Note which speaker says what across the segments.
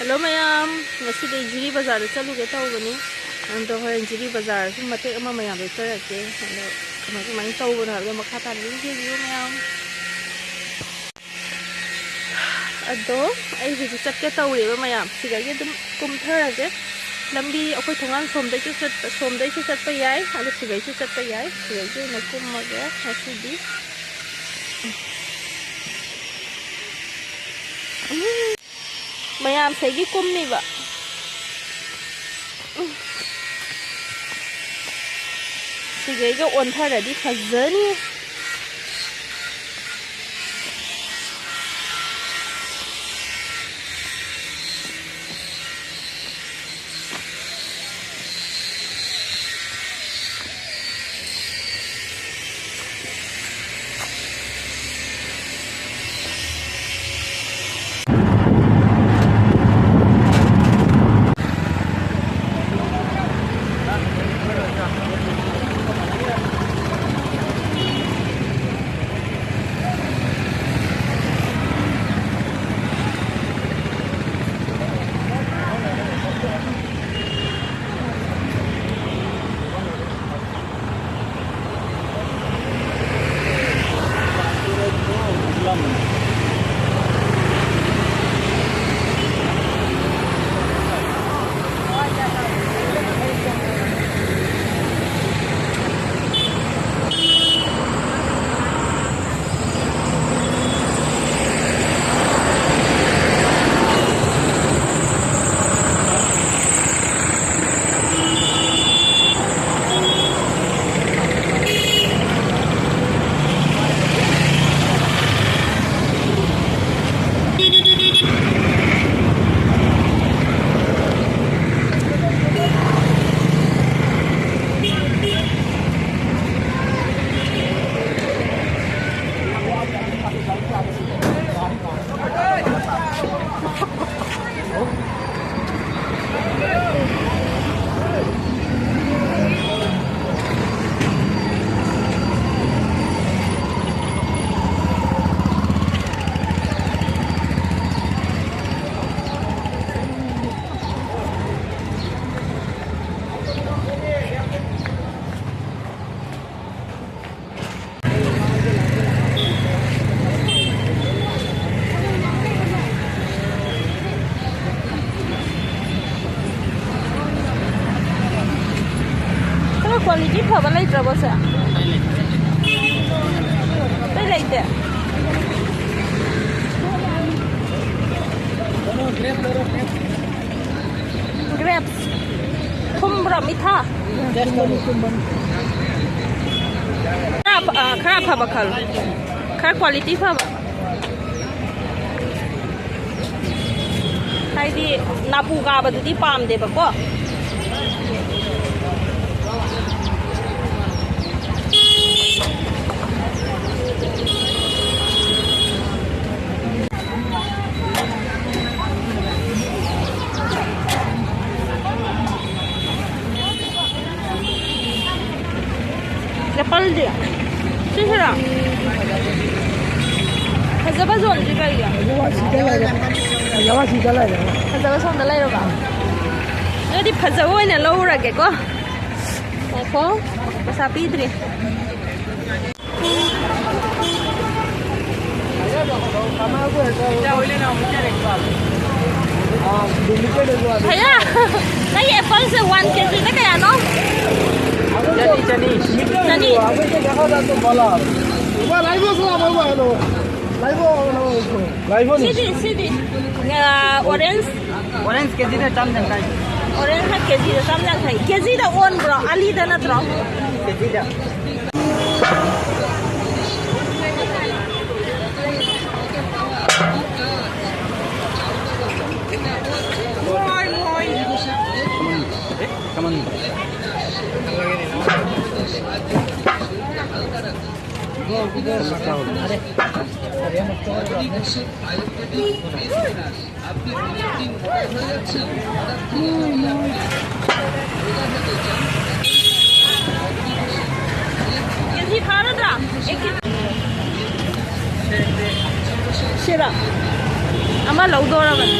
Speaker 1: Hello mayam, ngasi day Jiri Bazaar chaluge tawbani. Ando horen Jiri Bazaar sum matek ama mayam do tarake. Hello, kamai tawbana habda makha ta ni video mayam. Ado ai hi chakke tawre ba mayam. Siga ge dum kumtharage. Lambi akoi thongan somdai chu chat pa yai. Ado siga chu chat pa yai. Siga ge na kummaga hasidi. Mayam segi kumni ba sigaiga ontharadi fazani quality phaba leitrabo sa tai leite grapes kumbra mitha khara phaba khal khara quality phaba haidi napu ga badudi pamde ba ko Paldi, sihra. Hazaba zon di kaya.
Speaker 2: Hazaba sida lai.
Speaker 1: Hazaba son da lai roba. Jadi hazaba ina laura ke ko. Ko, sapi idri. Kaya, kaya apple se 1 kg na kaya no? Chani. Sidi. Orange kg da tam jang kai. Orange ha kg da tam jang kai. Kg da on bro, ali da na tro. Kg da. Come on. Sira, ama laudo raman.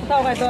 Speaker 2: Tao cái to.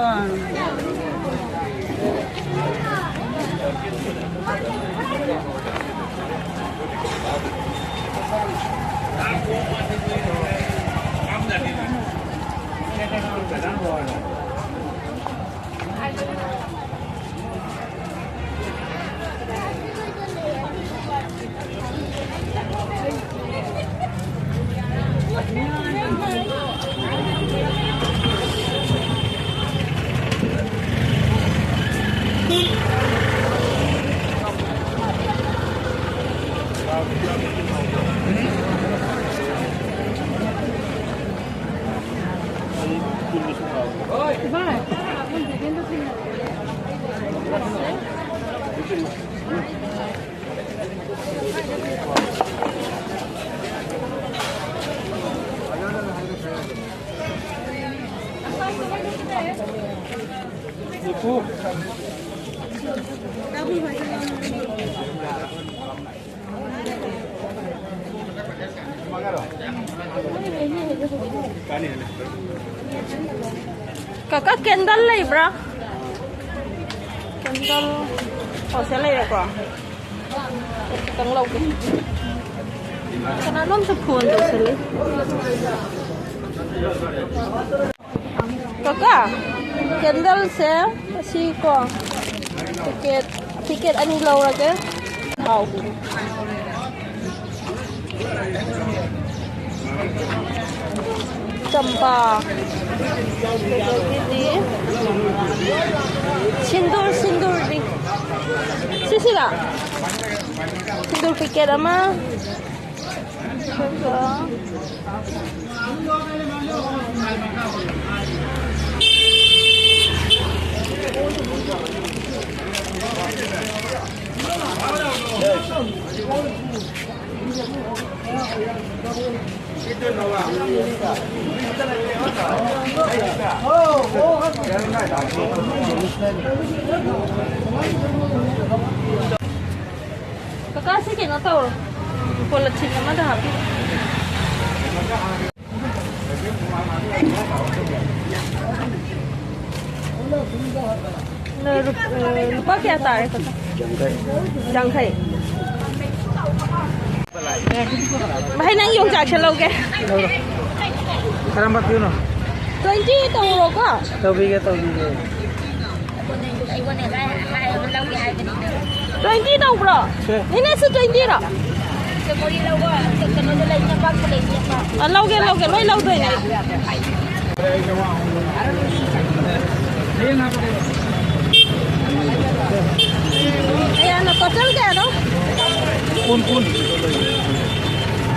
Speaker 1: Kakak candle lah bro. Candle. Oh saya lah kok. Tang lau ke. Karena non sepuluh tu seli. Kakak candle saya masih kok. Tiket ani lau lagi. Tahu. Cempa. Sindur di. Sisi lah. Sindur pikir ama. Kakak kita tahu, politik nama dah habis. Lupa क्या तारीख था? जंघई भाई नहीं यूं जाके लोगे
Speaker 2: Sekarang 40 no?
Speaker 1: 20 tàu rồi có
Speaker 2: Tao bi ke
Speaker 1: 20 tàu bro ini是20 rồi lâu cái lối lâu rồi này nó có chân kìa đâu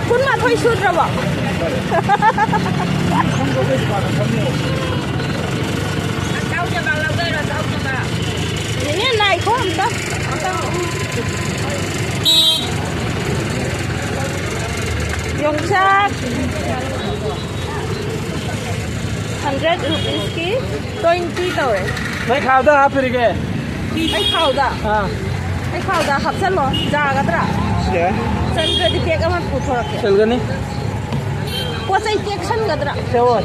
Speaker 1: Kun mà thôi suốt rồi bỏ ini naik kok entah Yongchak 100 rupees ki 20 tau hai
Speaker 2: Naik khao dah apa ni ke?
Speaker 1: ai khao da khap chal lo ja ga tra
Speaker 2: Ya.
Speaker 1: san ga di tek amat pu thorak ke
Speaker 2: Sel gani?
Speaker 1: po sai tek san ga tra
Speaker 2: Sewon.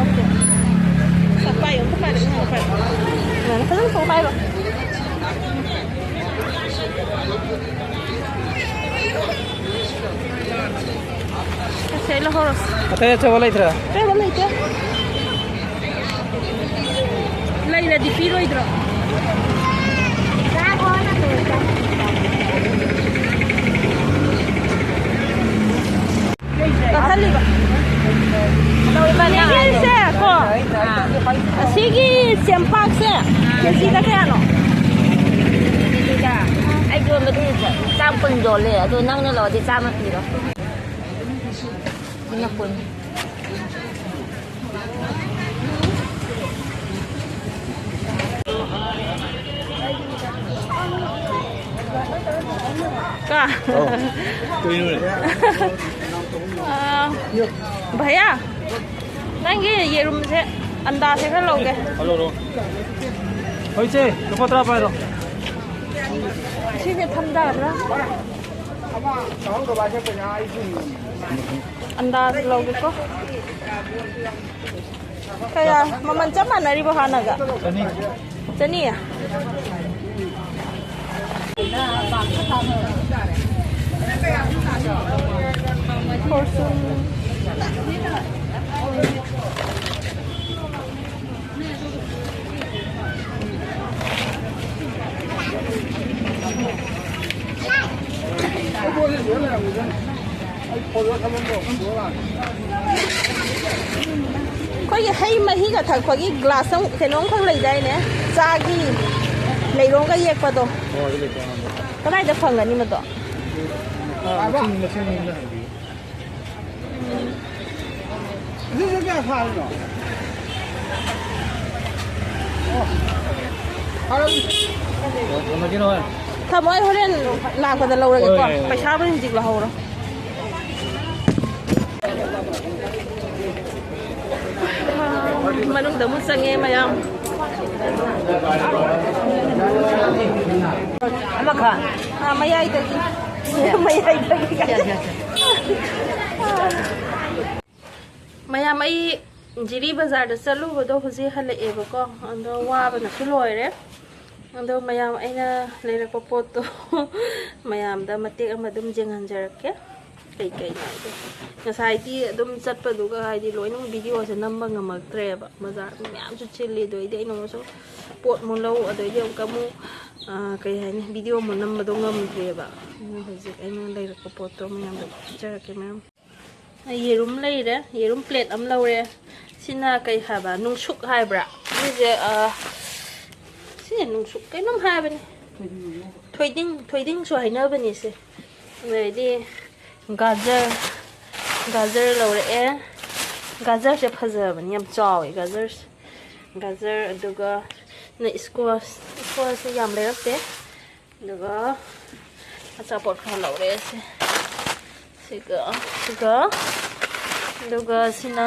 Speaker 1: okay sampai untuk pada sampai nah kan sampai lo Saya lah harus.
Speaker 2: Ataya coba lagi terus.
Speaker 1: Coba lagi tu. Lain di piro idro. ꯀꯦꯖꯤꯗ ꯀꯌꯥꯅꯣ
Speaker 3: ꯑꯗꯨꯗ ꯑꯩ ꯌꯣꯟꯕꯗꯤ ꯆꯥꯝ ꯀꯨꯟ ꯌꯣꯜꯂꯦ ꯑꯗꯣ ꯅꯪꯅ ꯂꯧꯔꯗꯤ ꯆꯥꯝꯃ ꯄꯤꯔꯣ ꯅꯪꯅ ꯀꯨꯟ
Speaker 1: का भैया नंगी येरुम से अंडा से खा लोगे
Speaker 2: हेलो होय चे लुपा तरा पाइरो
Speaker 1: सी से थमदा बरा अंडा लोगे को kaya maman chama nari bo hanaga
Speaker 2: Channi
Speaker 1: chani ya fortune khoi hay mahi ga thak phagi glass ang kenong khang lai dai ne cha gi leirong ga yek pa do kanai da phang ani ma do thamoi horen la ko da laura ge ko paisa ba jik la hawro manung da mun sange mayam
Speaker 3: ama kha
Speaker 1: mayai da gi mayai da gi mayam ai jiri bazar da chalu bodo huji hale e ba ko ando wa ba na su loire ando mayam aina leira ko poto mayam da matek ama dum jengan jarake kai kai na do ngasai ti dum chatpa du ga hai di loi nung video se namba ngamaktre ba bazar myam su chili do ide no so pot mun lo ado je ka mu kai hai ni video mun namba do ngamtre ba huji aina leira ko poto mayam da jarake mam yerum leire yerum plate am laure sina kai haba nung suk hai bra ni je sina nung suk kai nom hai bani thoiding so hai na bani se nei di gajar laure e gajar se phaja bani yam chaw e gajar aduga na squash se yam le rakte aduga acha pot kha laure se siga aduga sina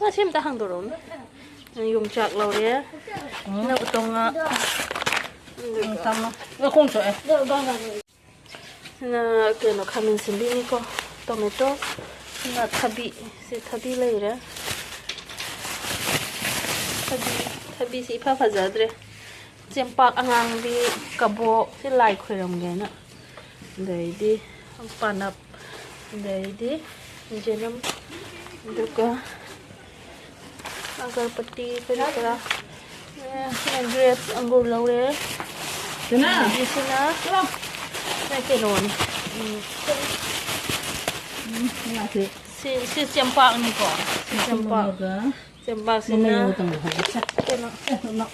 Speaker 1: na sim ta hang doron yum chak laure na utonga
Speaker 2: tama nó không sợ
Speaker 1: na ke no khamin simbi ni ko tomato na thabi lai ra thabi si pha phajadre chempak angang bi kabo si lai khoiram ge na dai di panap dai di jenam duka agar pati kara grapes anggur laure
Speaker 2: Sina
Speaker 1: sina na kenon si cempak ni ko si cempak sina kenon sina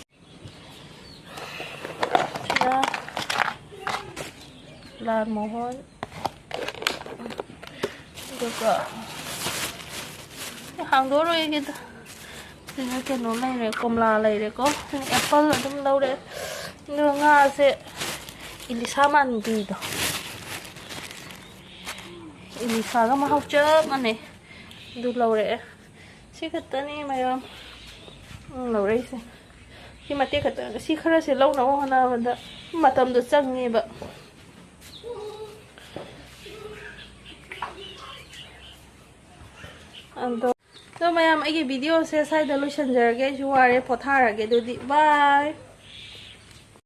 Speaker 1: lan mohon juga hàng đố rồi gitu thì nó cái nó này này com la này đấy có apple là trong đâu đấy nhưng nga sẽ ilisa man đi đó ilisa cái mà học chớp mà này được lâu đấy xí khát tani mày không lâu đấy khi mà tiếc khát xí khát sẽ lâu nó hơn nào mà tầm được chắc như vậy तो मैं am video से side lotion जरगे जुआरे पोथारगे दुदी bye